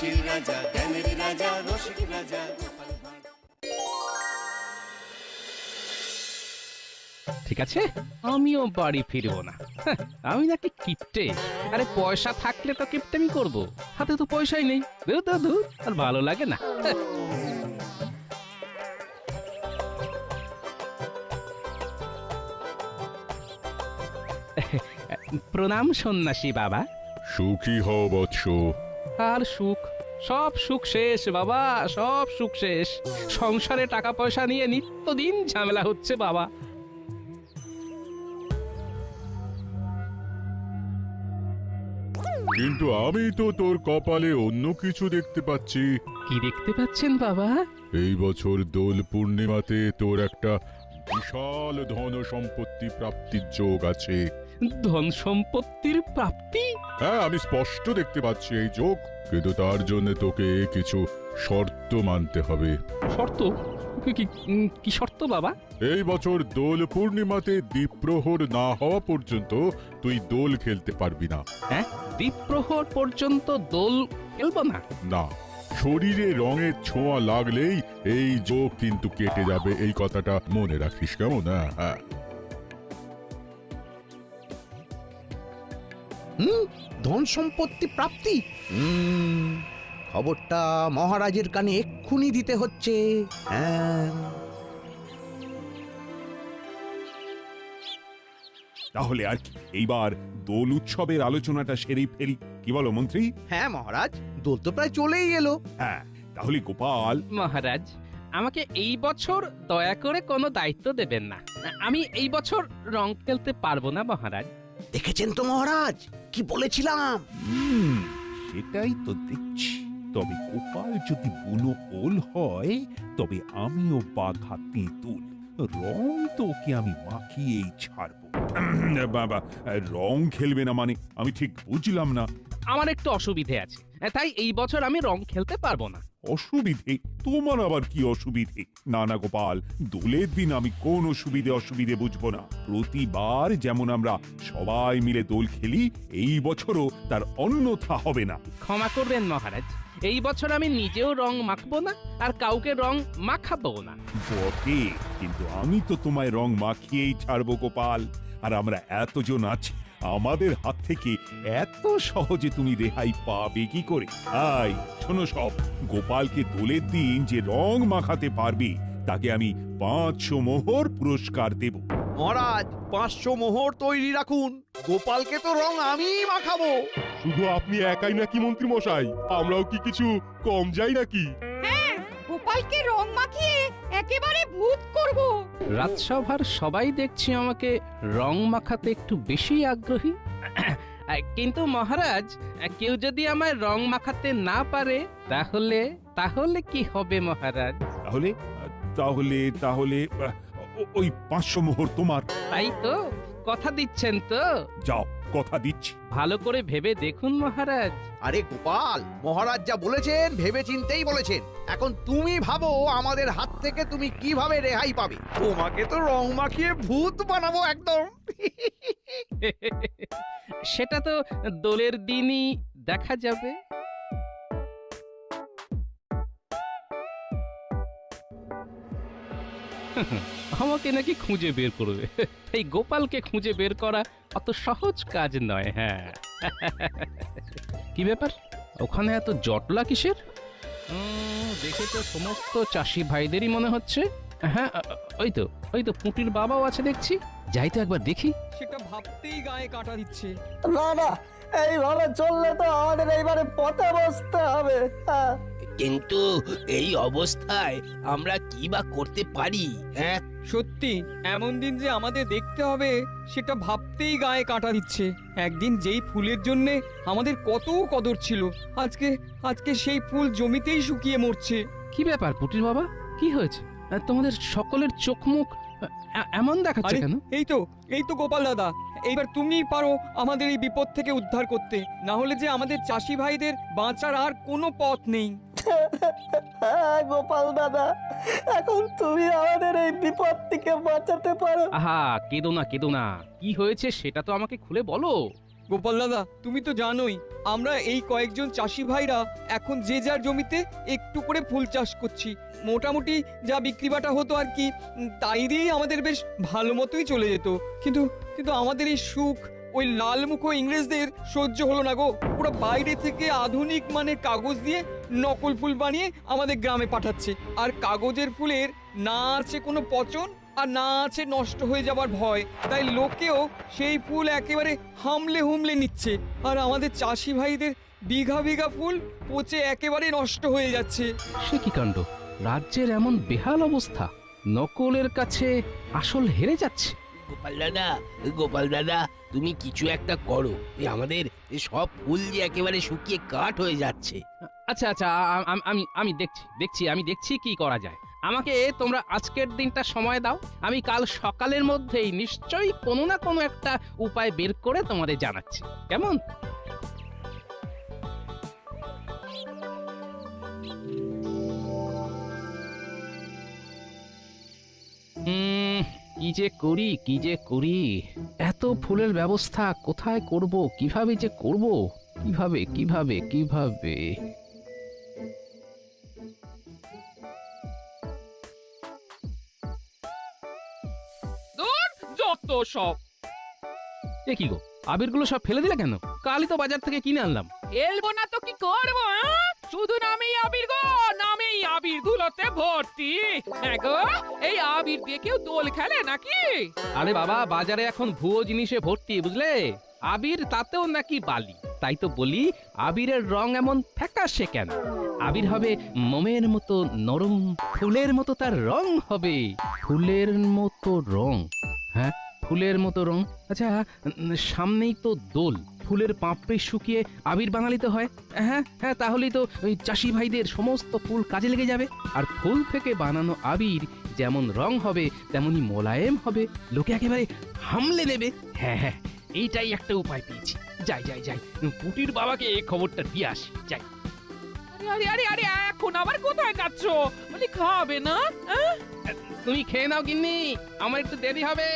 হাসির রাজা, জ্ঞানের রাজা, রসিক রাজা গোপাল ভাঁড়। ঠিক আছে, আমিও বাড়ি ফিরবো না। হ্যাঁ, আমি নাকি কিপটে? আরে পয়সা থাকলে তো কিপটেমি করব, হাতে তো পয়সাই নেই। দূর দূর দূর, আর ভালো লাগে না। হ্যাঁ। প্রণাম সন্ন্যাসী বাবা। সুখী হও বৎস। আর সুখ, সব সুখ শেষ বাবা, সব সুখ শেষ। সংসারে টাকা পয়সা নিয়ে নিত্যদিন ঝামেলা হচ্ছে বাবা। কিন্তু আমি তো তোর কপালে অন্য কিছু দেখতে পাচ্ছি। কি দেখতে পাচ্ছেন বাবা? এই বছর দোল পূর্ণিমাতে তোর একটা বিশাল ধন সম্পত্তি প্রাপ্তির যোগ আছে। ধন সম্পত্তির প্রাপ্তি? হ্যাঁ, আমি স্পষ্ট দেখতে পাচ্ছি এই যোগ, কিন্তু তার জন্য তোকে কিছু শর্ত মানতে হবে। শর্ত? কি শর্ত বাবা? এই বছর দোল পূর্ণিমাতে দ্বীপ্রহর না হওয়া পর্যন্ত তুই দোল খেলতে পারবি না। হ্যাঁ, দ্বীপ্রহর পর্যন্ত দোল খেলবো না? না, শরীরে রঙের ছোঁয়া লাগলেই এই যোগ কিন্তু কেটে যাবে, এই কথাটা মনে রাখিস, কেমন? হ্যাঁ। ধন সম্পত্তি প্রাপ্তি, খবরটা মহারাজের কানে এক্ষুনি দিতে হচ্ছে। হ্যাঁ, তাহলে আর কি, এইবার দোল উৎসবের আলোচনাটা সেরেই ফেলি, কি বলো মন্ত্রী? হ্যাঁ মহারাজ, দোল তো প্রায় চলেই এলো। হ্যাঁ, তাহলে গোপাল। মহারাজ, আমাকে এই বছর দয়া করে কোনো দায়িত্ব দেবেন না। আমি এই বছর রং খেলতে পারবো না মহারাজ। দেখেছেন তো মহারাজ, কি বলেছিলাম? সেটাই তো দেখছি। তবে গোপাল যদি বুনো ওল হয়, তবে আমিও বাঘা তেঁতুল। রং তো ওকে আমি মাখিয়েই ছাড়বো। বাবা, রং খেলবে না মানে আমি ঠিক বুঝলাম না। আমার একটু অসুবিধে আছে, তাই এই বছর আমি রং খেলতে পারবো না। অসুবিধে? তোমার আবার কি অসুবিধে? না না গোপাল, দোলের দিন আমি কোন অসুবিধে বুঝবো না। প্রতিবার যেমন আমরা সবাই মিলে দোল খেলি, এই বছরও তার অন্যথা হবে না। ক্ষমা করবেন মহারাজ, এই বছর আমি নিজেও রং মাখবো না, আর কাউকে রং মাখাবো না। বটে, কিন্তু আমি তো তোমায় রং মাখিয়েই ছাড়বো গোপাল। আর আমরা এতজন আছি, আমাদের হাত থেকে এত সহজে তুমি রেহাই পাবে কি করে? আই শোনো সব, গোপালকে দোলের দিন যে রং মাখাতে পারবে তাকে আমি 500 মোহর পুরস্কার দেব। মহারাজ, 500 মোহর তৈরি রাখুন, গোপালকে তো রং আমিই মাখাবো। শুধু আপনি একাই নাকি মন্ত্রী মশাই? আমরাও কি কিছু কম যাই নাকি? গোপালকে রং মাখিয়ে একেবারে ভূত করব। রাজসভার সবাই দেখছি আমাকে রং মাখাতে একটু বেশি আগ্রহী। কিন্তু মহারাজ, কেউ যদি আমায় রং মাখাতে না পারে, তাহলে তাহলে কি হবে মহারাজ? তাহলে তাহলে তাহলে ওই 500 মোহর তোমার। তাই তো? কথা দিচ্ছেন তো? যাও, কথা দিচ্ছি। ভালো করে ভেবে দেখুন মহারাজ। আরে গোপাল, মহারাজ যা বলেছেন ভেবে চিন্তেই বলেছেন। এখন তুমি ভাবো আমাদের হাত থেকে তুমি কিভাবে রেহাই পাবে। তোমাকে তো রং মাখিয়ে ভূত বানাবো একদম। সেটা তো দোলের দিনই দেখা যাবে। আমাকে নাকি খুঁজে বের করবে, তাই গোপালকে খুঁজে বের করা অত সহজ কাজ নয়। হ্যাঁ, কি ব্যাপার, ওখানে এত জটলা কিসের? দেখে তো সমস্ত চাষি ভাইদেরই মনে হচ্ছে। হ্যাঁ, ওই তো পুঁটির বাবাও আছে দেখছি। যাই তো একবার দেখি। সেটা ভাবতেই গায়ে কাটা দিচ্ছে। না না, এইভাবে চললে তো আমাদের এইবারে পথে বসতে হবে। কিন্তু এই অবস্থায় আমরা কি বা করতে পারি? হ্যাঁ, সত্যি এমন দিন যে আমাদের দেখতে হবে, সেটা ভাবতেই গায়ে কাটা দিচ্ছে। একদিন যেই ফুলের জন্য আমাদের কত কদর ছিল, আজকে সেই ফুল জমিতেই শুকিয়ে মরছে। কি ব্যাপার পুটির বাবা, কি হয়েছে? তোমাদের সকলের চোখ মুখ এমন দেখাচ্ছে কেন? এই তো গোপাল দাদা, এইবার তুমিই পারো আমাদের এই বিপদ থেকে উদ্ধার করতে, না হলে যে আমাদের চাষি ভাইদের বাঁচার আর কোনো পথ নেই। গোপাল দাদা, এখন তুমি আমাদের এই বিপদ থেকে বাঁচাতে পারো। আহা, কেঁদো না। কি হয়েছে সেটা তো আমাকে খুলে বলো। গোপাল দাদা তুমি তো জানোই আমরা এই কয়েকজন চাষি ভাইরা এখন যে যার জমিতে একটু করে ফুল চাষ করছি। মোটামুটি যা বিক্রি বাটা হতো আর কি, তাই দিয়েই আমাদের বেশ ভালো মতোই চলে যেত। কিন্তু কিন্তু আমাদের এই সুখ ওই লালমুখো ইংরেজদের সহ্য হলো না গো। ওরা বাইরে থেকে আধুনিক মানের কাগজ দিয়ে নকল ফুল বানিয়ে আমাদের গ্রামে পাঠাচ্ছে। আর কাগজের ফুলের না আছে কোনো পচন আর না আছে নষ্ট হয়ে যাবার ভয়, তাই লোকেও সেই ফুল একেবারে হামলে হুমলে নিচ্ছে। আর আমাদের চাষি ভাইদের বিঘা বিঘা ফুল পচে একেবারে নষ্ট হয়ে যাচ্ছে। সে কি কাণ্ড! রাজ্যের এমন বেহাল অবস্থা, নকলের কাছে আসল হেরে যাচ্ছে। গোপাল দাদা তুমি কিছু একটা করো, এই আমাদের এই সব ফুল যে একেবারে শুকিয়ে কাঠ হয়ে যাচ্ছে। আচ্ছা আচ্ছা, আমি দেখছি কি করা যায়। আমাকে তোমরা আজকের দিনটা সময় দাও, আমি কাল সকালের মধ্যেই নিশ্চয়ই কোনো না কোনো একটা উপায় বের করে তোমাদের জানাচ্ছি, কেমন? কি যে করি এত ফুলের ব্যবস্থা কোথায় করব, কিভাবে যে করব, কিভাবে যত সব। এ কি গো, আবিরগুলো সব ফেলে দিলে কেন? কালই তো বাজার থেকে কিনে আনলাম। এলবো না তো কি করবো? শুধু নামেই আবির গো, নামেই আবির ধুলোতে ভর্তি। হ্যাঁ গো, এই আবির দিয়ে কেউ দোল খেলে নাকি? আরে বাবা, বাজারে এখন ভুয়ো জিনিসে ভর্তি, বুঝলে? আবির তাতেও নাকি বালি। তাই তো বলি, আবিরের রং এমন ফ্যাকাশে কেন? আবির হবে মোমের মতো নরম, ফুলের মতো তার রং হবে। ফুলের মতো রং? হ্যাঁ, ফুলের মতো রং। আচ্ছা, সামনেই তো দোল, ফুলের পাপড়ি শুকিয়ে আবির বানালিতে হয়। হ্যাঁ হ্যাঁ, তাহলেই তো ওই চাষি ভাইদের সমস্ত ফুল কাজে লেগে যাবে। আর ফুল থেকে বানানো আবির যেমন রং হবে তেমনি মোলায়েম হবে, লোকে একেবারে হামলে দেবে। হ্যাঁ হ্যাঁ, এইটাই একটা উপায় পেয়েছি। যাই পুটির বাবাকে এই খবরটা দিয়ে আসি, যাই। আরে আরে আরে, এখন আবার কোথায় যাচ্ছ? বলি খাবে না? তুমি খেয়ে নাও গিন্নি, আমার একটু দেরি হবে।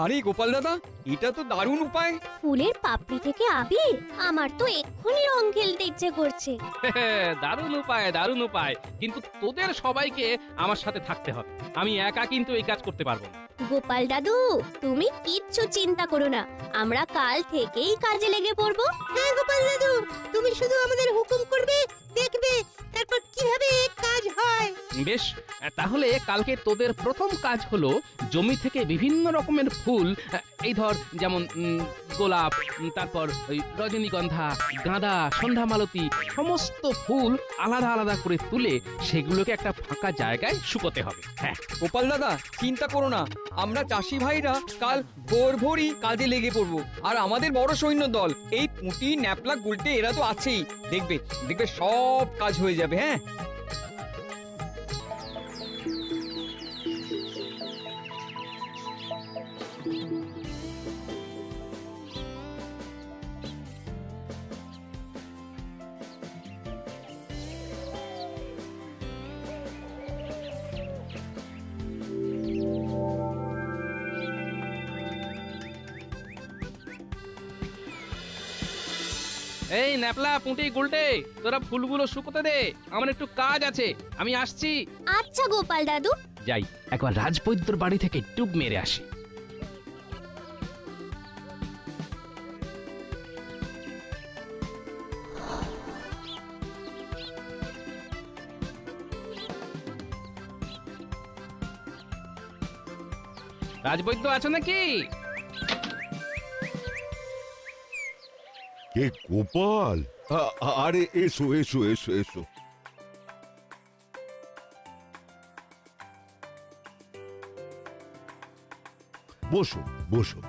আরে গোপাল দাদা, এটা তো দারুণ উপায়। ফুলের পাপড়ি থেকে আবির? আমার তো এক্ষুনি রং খেলতে ইচ্ছে করছে। দারুণ উপায়, কিন্তু তোদের সবাইকে আমার সাথে থাকতে হবে। আমি একা কিন্তু এই কাজ করতে পারবো না। গোপাল দাদু, তুমি কিচ্ছু চিন্তা করো না, আমরা কাল থেকেই কাজে লেগে পড়বো। হ্যাঁ গোপাল দাদু, তুমি শুধু আমাদের হুকুম করবে, দেখবে তারপর কিভাবে কাজ হয়। বেশ, তাহলে কালকে তোদের প্রথম কাজ হলো জমি থেকে বিভিন্ন রকমের ফুল, এই ধর যেমন গোলাপ, তারপর ওই রজনীগন্ধা, গাঁদা, সন্ধ্যামালতী, সমস্ত ফুল আলাদা আলাদা করে তুলে সেগুলোকে একটা ফাঁকা জায়গায় শুকোতে হবে। হ্যাঁ গোপাল দাদা, চিন্তা করো না, আমরা চাষি ভাইরা কাল ভোরই কাজে লেগে পড়বো। আর আমাদের বড় সৈন্য দল, এই পুঁটি, ন্যাপলা, গুলটে এরা তো আছেই। দেখবে সব কাজ হয়ে যাবে। হ্যাঁ, এই ন্যাপলা, পুঁটি, গুলটে, তোরা ফুলগুলো শুকোতে দে, আমার একটু কাজ আছে, আমি আসছি। আচ্ছা গোপাল দাদু। যাই, একবার রাজবৈদ্যর বাড়ি থেকে ডুব মেরে আসি। রাজবৈদ্য আছো নাকি? কে গোপাল? আরে এসো এসো এসো এসো। বসো বসো।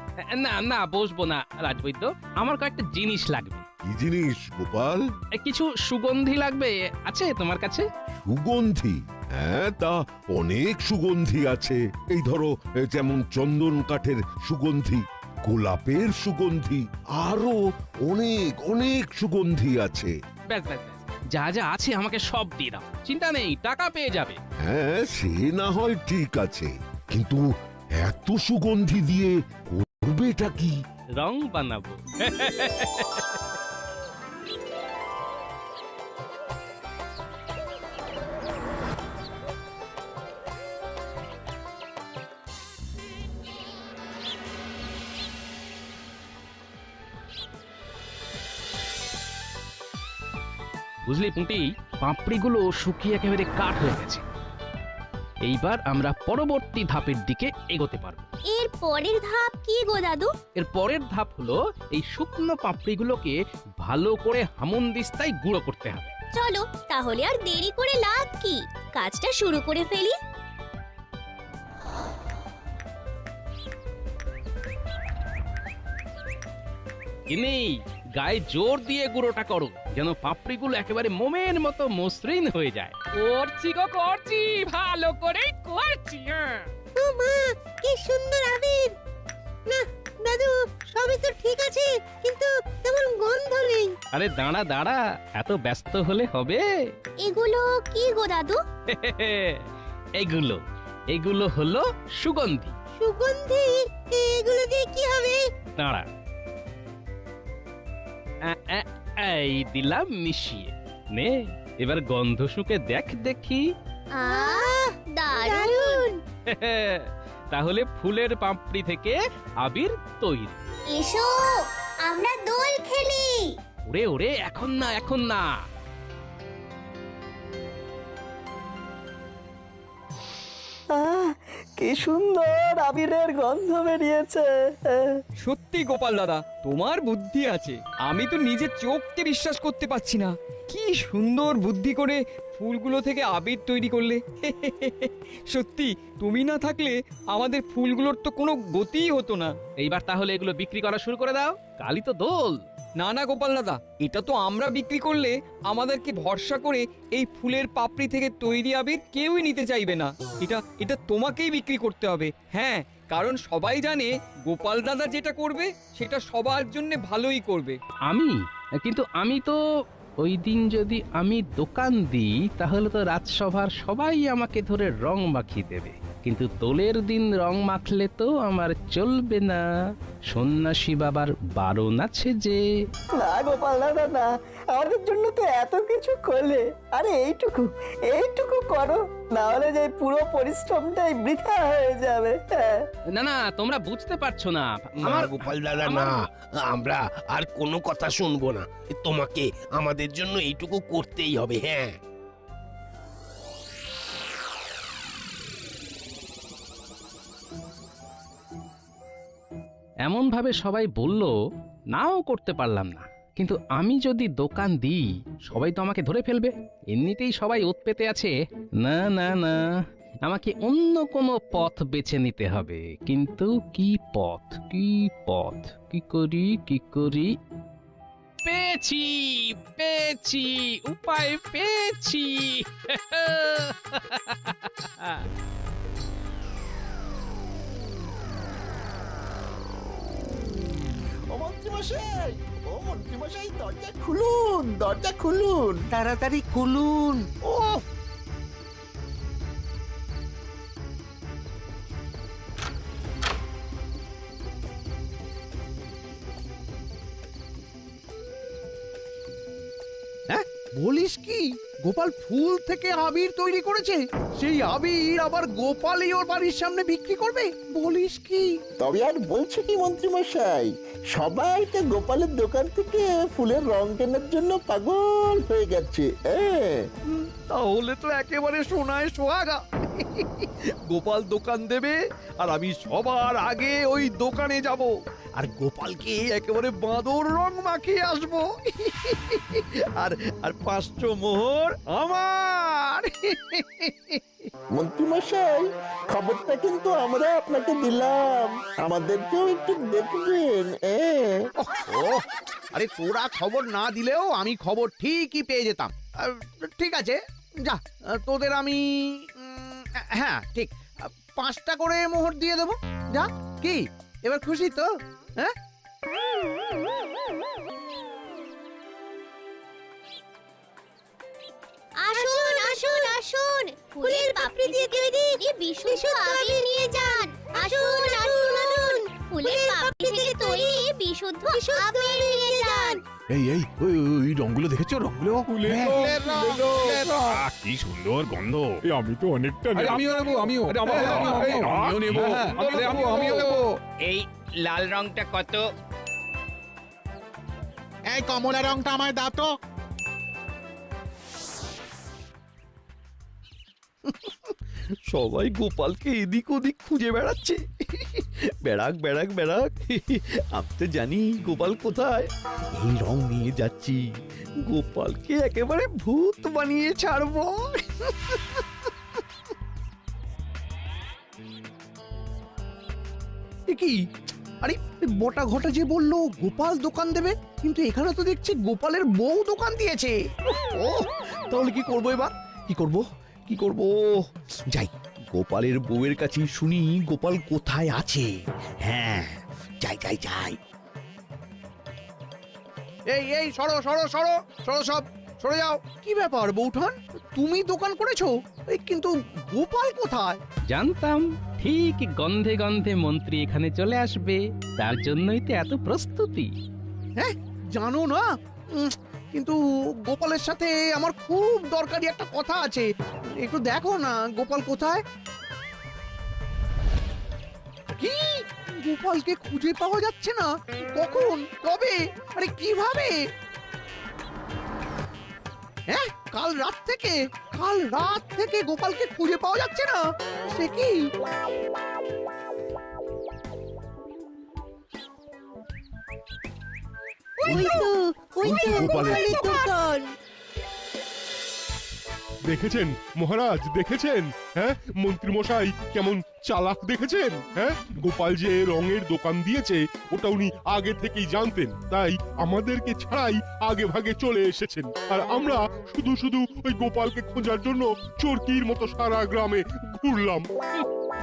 না বসবো না রাজবৈদ্য, আমার কয়েকটা জিনিস লাগবে। কি জিনিস গোপাল? কিছু সুগন্ধি লাগবে, আছে তোমার কাছে? সুগন্ধি? হ্যাঁ, তা অনেক সুগন্ধি আছে। এই ধরো, যেমন চন্দন কাঠের সুগন্ধি, গোলাপের সুগন্ধি, আরো অনেক অনেক সুগন্ধি আছে। ব্যাস, যা যা আছে আমাকে সব দিয়ে দাও, চিন্তা নেই, টাকা পেয়ে যাবে। হ্যাঁ সে না হয় ঠিক আছে, কিন্তু এত সুগন্ধি দিয়ে করবেটা কি? রং বানাবো। বুঝলি পুঁটি, পাপড়িগুলো শুকিয়ে একেবারে কাঠ হয়ে গেছে। এইবার আমরা পরবর্তী ধাপের দিকে এগোতে পারবো। এর পরের ধাপ কি গো দাদু? এর পরের ধাপ হলো এই শুকনো পাপড়িগুলোকে ভালো করে হামনদিস্তায় গুঁড়ো করতে হবে। চলো তাহলে আর দেরি করে লাভ কি, কাজটা শুরু করে ফেলি। কিনি গায়ে জোর দিয়ে গুঁড়োটা করো, যেন পাপড়িগুলো একেবারে মোমের মতো মসৃণ হয়ে যায়। করছি গো করছি, ভালো করেই করছি। ও মা, কি সুন্দর আবির! না দাদু, সবই তো ঠিক আছে, কিন্তু তেমন গন্ধ নেই। আরে দাঁড়া দাঁড়া, এত ব্যস্ত হলে হবে? এগুলো কি গো দাদু? এগুলো এগুলো হলো সুগন্ধি। সুগন্ধি? এগুলো দিয়ে কি হবে? দাঁড়া, এই দিলাম মিশিয়ে নে, এবার গন্ধ শুকে দেখ দেখি। আহ, দারুণ! তাহলে ফুলের পাপড়ি থেকে আবির তৈরি। এসো আমরা দোল খেলি। ওরে ওরে, এখন না এখন না। কি সুন্দর আবিরের গন্ধ বেরিয়েছে। সত্যি গোপাল দাদা, তোমার বুদ্ধি আছে। আমি তো নিজের চোখকে বিশ্বাস করতে পারছি না। কি সুন্দর বুদ্ধি করে ফুলগুলো থেকে আবির তৈরি করলে। সত্যি তুমি না থাকলে আমাদের ফুলগুলোর তো কোনো গতিই হতো না। এইবার তাহলে এগুলো বিক্রি করা শুরু করে দাও, কালই তো দোল। না না গোপাল দাদা, এটা তো আমরা বিক্রি করলে আমাদেরকে ভরসা করে এই ফুলের পাপড়ি থেকে তৈরি আবির কেউই নিতে চাইবে না। এটা এটা তোমাকেই বিক্রি করতে হবে। হ্যাঁ, কারণ সবাই জানে গোপাল দাদা যেটা করবে সেটা সবার জন্য ভালোই করবে। কিন্তু আমি তো ওই দিন যদি আমি দোকান দিই তাহলে তো রাজসভার সবাই আমাকে ধরে রং মাখিয়ে দেবে, কিন্তু দোলের দিন রং মাখলে তো আমার চলবে না, সন্ন্যাসী বাবার বারণ আছে যে। না গোপাল দাদা না, আমাদের জন্য তো এত কিছু করলে, আরে এইটুকু এইটুকু করো, না হলে যে পুরো পরিশ্রমটাই বৃথা হয়ে যাবে। না না, তোমরা বুঝতে পারছো না। না গোপাল দাদা না, আমরা আর কোনো কথা শুনবো না, তোমাকে আমাদের জন্য এইটুকু করতেই হবে। হ্যাঁ, এমন ভাবে সবাই বলল, নাও করতে পারলাম না। কিন্তু আমি যদি দোকান দিই সবাই তো আমাকে ধরে ফেলবে, এমনিতেই সবাই ওত পেতে আছে। না না না, আমাকে অন্য কোনো পথ বেছে নিতে হবে। কিন্তু কি পথ, কি পথ, কি করি কি করি? পেয়েছি পেয়েছি, উপায় পেয়েছি। মন্ত্রীমশাই দরজা খুলুন, দরজা খুলুন, তাড়াতাড়ি খুলুন। ও হ্যাঁ, বলিস কি? গোপাল ফুল থেকে আবির তৈরি করেছে, সেই আবির আবার গোপালই ওর বাড়ির সামনে বিক্রি করবে? বলিস কি? তবে আর বলছো কি মন্ত্রীমশাই, সবাই তো গোপালের দোকান থেকে ফুলের রং কেনার জন্য পাগল হয়ে গেছে। তাহলে তো একেবারে সোনায় সোহাগা। গোপাল দোকান দেবে আর আমি সবার আগে ওই দোকানে যাব, আর গোপালকে একেবারে বাঁদর রং মাখিয়ে আসবো। আর আর 500 মোহর আমার। মন্ত্রীমশাই, খবরটা কিন্তু আমরা আপনাকে দিলাম, আমাদেরকেও একটু দেখবেন। আরে তোরা খবর না দিলেও আমি খবর ঠিকই পেয়ে যেতাম। ঠিক আছে, যা, তোদের আমি হ্যাঁ ঠিক 5টা করে মোহর দিয়ে দেবো। যা, কি এবার খুশি তো? হ্যাঁ, আসুন ফুলের পাপড়ি দিয়ে তৈরি বিশুদ্ধ আবির নিয়ে যান। আসুন আসুন আসুন ফুলের পাপড়ি থেকে তৈরি বিশুদ্ধ আবির নিয়ে যান। এই এই ওই রংগুলো দেখেছো? রংগুলো কি সুন্দর গন্ধ। আমি তো অনেকটা আমিও নেবো, আমিও নেবো, আমিও নেবো। এই লাল রংটা কত? এই কমলা রংটা আমায় দাও তো। সবাই গোপালকে এদিক ওদিক খুঁজে বেড়াচ্ছে। বেড়াক বেড়াক বেড়াক, আমি তো জানি গোপাল কোথায়। এই রং নিয়ে যাচ্ছি, গোপালকে একেবারে ভূত বানিয়ে ছাড়বো। কি আরে বটা ঘটা যে বললো গোপাল দোকান দেবে, কিন্তু এখানে তো দেখছি গোপালের বউ দোকান দিয়েছে। ও তাহলে কি করবো এবার? কি করব যাই গোপালের বউয়ের কাছে শুনি গোপাল কোথায় আছে। হ্যাঁ যাই যাই যাই। এই সরো সরো সরো সরো, সব সরে যাও। কি ব্যাপার বউঠান, তুমি দোকান করেছো, কিন্তু গোপাল কোথায়? জানতাম ঠিক গন্ধে গন্ধে মন্ত্রী এখানে চলে আসবে, তার জন্যই তো এত প্রস্তুতি। হ্যাঁ জানো না, কিন্তু গোপালের সাথে আমার খুব দরকারি একটা কথা আছে। একটু দেখো না গোপাল কোথায়। কি গোপালকে খুঁজে পাওয়া যাচ্ছে না? কখন, কবে, আরে কিভাবে? হ্যাঁ কাল রাত থেকে গোপালকে খুঁজে পাওয়া যাচ্ছে না, সে কি? দেখেছেন মহারাজ, দেখেছেন? হ্যাঁ মন্ত্রী মশাই কেমন চালাক দেখেছেন? হ্যাঁ গোপাল যে রঙের দোকান দিয়েছে ওটা উনি আগে থেকেই জানতেন, তাই আমাদেরকে ছাড়াই আগে ভাগে চলে এসেছেন। আর আমরা শুধু শুধু ওই গোপালকে খোঁজার জন্য চোরকির মতো সারা গ্রামে ঘুরলাম।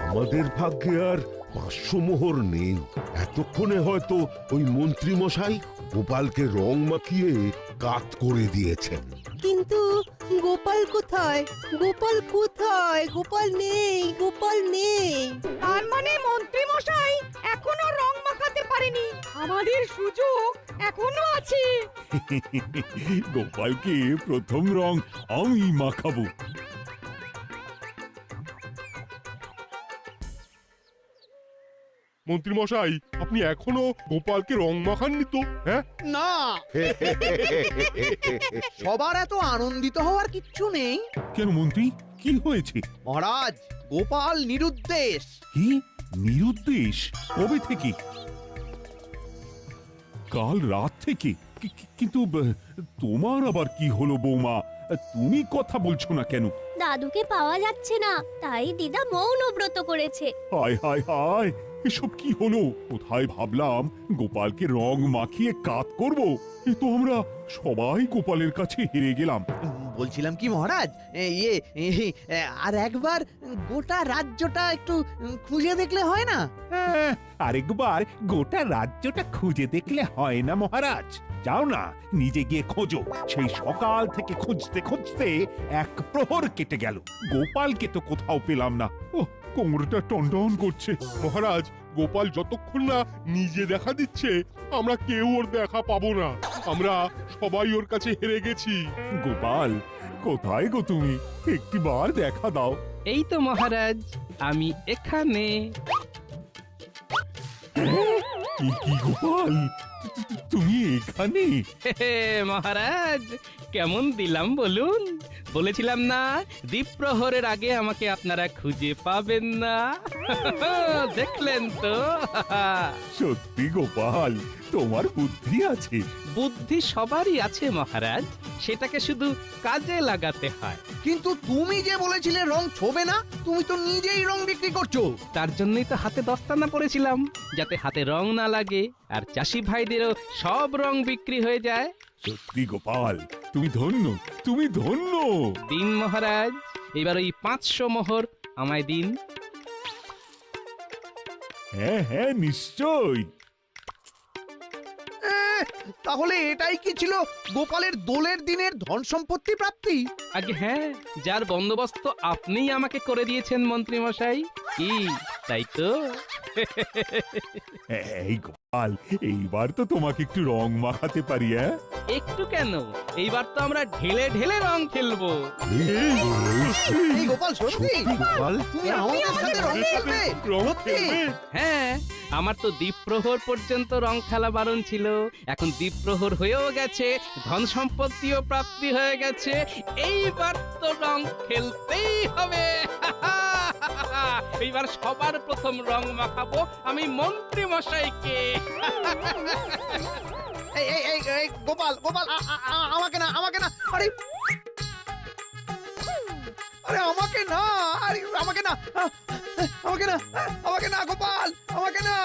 আমাদের ভাগ্যে আর 500 মোহর নেই। এতক্ষণে হয়তো ওই মন্ত্রী মশাই গোপালকে রং মাখিয়ে কাত করে দিয়েছেন। কিন্তু গোপাল কোথায়? গোপাল নেই। তার মানে মন্ত্রী মশাই এখনো রং মাখাতে পারেনি, আমাদের সুযোগ এখনো আছে। গোপালকে প্রথম রং আমি মাখাবো। মন্ত্রী মশাই আপনি এখনো গোপালকে রং মাখাননি তো? হ্যাঁ না, সবার এত আনন্দিত হওয়ার কিচ্ছু নেই। কেন মন্ত্রী, কি হয়েছে? মহারাজ গোপাল নিরুদ্দেশ। কি নিরুদ্দেশ? কবে থেকে? কাল রাত থেকে? কিন্তু তোমার আবার কি হলো বৌমা? তুমি কথা বলছো না কেন? দাদুকে পাওয়া যাচ্ছে না, তাই দিদা মৌন ব্রত করেছে। হায় হায় হায়, এসব কি হলো? কোথায় ভাবলাম গোপালকে রং মাখিয়ে কাত করব, এ তো আমরা সবাই গোপালের কাছে হেরে গেলাম। বলছিলাম কি মহারাজ, আর একবার গোটা রাজ্যটা একটু খুঁজে দেখলে হয় না? আরেকবার গোটা রাজ্যটা খুঁজে দেখলে হয় না মহারাজ? যাও না, নিজে গিয়ে খোঁজো। সেই সকাল থেকে খুঁজতে খুঁজতে এক প্রহর কেটে গেল, গোপালকে তো কোথাও পেলাম না। ও কোমরটা টনটন করছে। মহারাজ গোপাল যতক্ষণ না নিজে দেখা দিচ্ছে আমরা কেউ ওর দেখা পাবো না। আমরা সবাই ওর কাছে হেরে গেছি। গোপাল কোথায় গো তুমি? একটিবার দেখা দাও। এই তো মহারাজ, আমি এখানে। কি গোপাল, তুমি এখানে? মহারাজ কেমন দিলাম বলুন? বলেছিলাম না দ্বীপ্রহরের আগে আমাকে আপনারা খুঁজে পাবেন না। দেখলেন তো? সত্যি গোপাল, তোমার বুদ্ধি আছে। বুদ্ধি সবারই আছে মহারাজ, সেটাকে শুধু কাজে লাগাতে হয়। কিন্তু তুমি যে বলেছিলে রং ছোবে না, তুমি তো নিজেই রং বিক্রি করছো। তার জন্যই তো হাতে দস্তানা পরেছিলাম, যাতে হাতে রং না লাগে আর চাষি ভাইদেরও সব রং বিক্রি হয়ে যায়। সত্যি গোপাল, তুমি ধন্য, তুমি ধন্য। দিন মহারাজ, এবার ওই 500 মোহর আমায় দিন। হ্যাঁ হ্যাঁ নিশ্চয়। তাহলে এটাই কি ছিল গোপালের দোলের দিনের ধন সম্পত্তি প্রাপ্তি? আগে হ্যাঁ, যার বন্দোবস্ত আপনিই আমাকে করে দিয়েছেন মন্ত্রী মশাই। কি তাই তো? এই গোপাল, এইবার তো তোমাকে একটু রং মাখাতে পারি। হ্যাঁ, একটু কেন, এইবার তো আমরা ঢেলে ঢেলে রং খেলবো। এই গোপাল, সত্যি গোপাল তুমি আমাদের সাথে রং খেলবে? সত্যি? হ্যাঁ, আমার তো দ্বীপ্রহর পর্যন্ত রং খেলা বারণ ছিল, এখন দ্বীপ্রহর হয়েও গেছে, ধন সম্পত্তিও প্রাপ্তি হয়ে গেছে, এইবার তো রং খেলতেই হবে। এইবার সবার প্রথম রং মাখাবো আমি মন্ত্রী মশাইকে। এই এই এই এই গোপাল গোপাল, আমাকে না, আমাকে না, আরে আরে আমাকে না, আরে আমাকে না, আমাকে না, আমাকে না গোপাল, আমাকে না।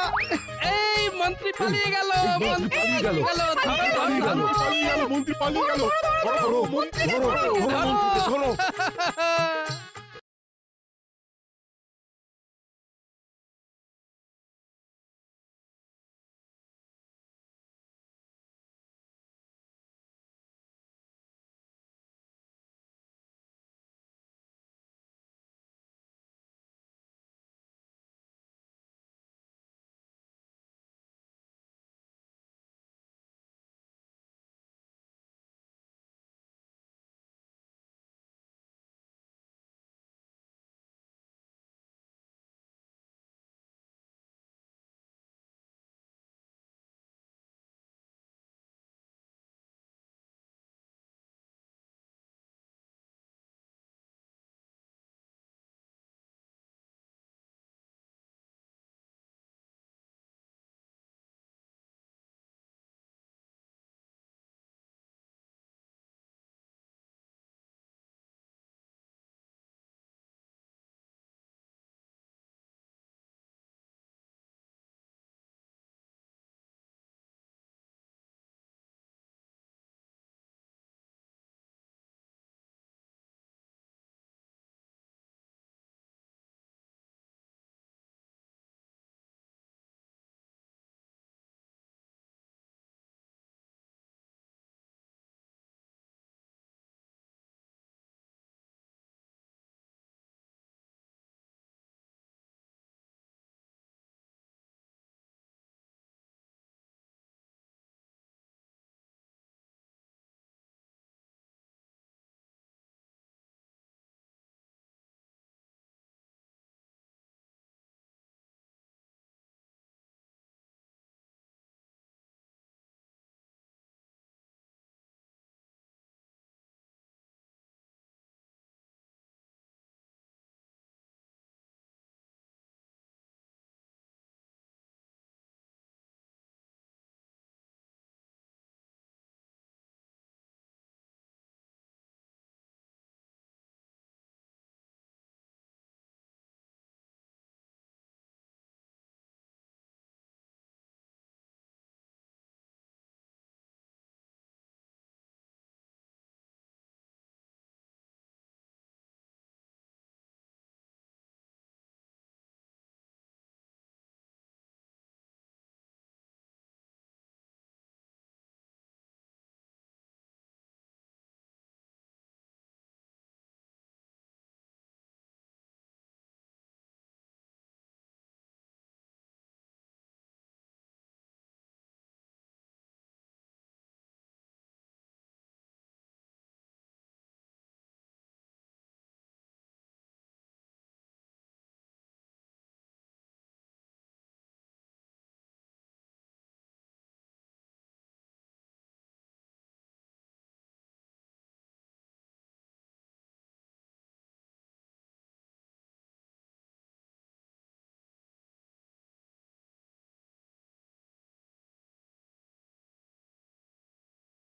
এই মন্ত্রী পালিয়ে গেল, মন্ত্রী পালিয়ে গেল, মন্ত্রী পালিয়ে গেল। ধরো, ধরো, ধরো, ধরো, ধরো, ধরো, ধরো।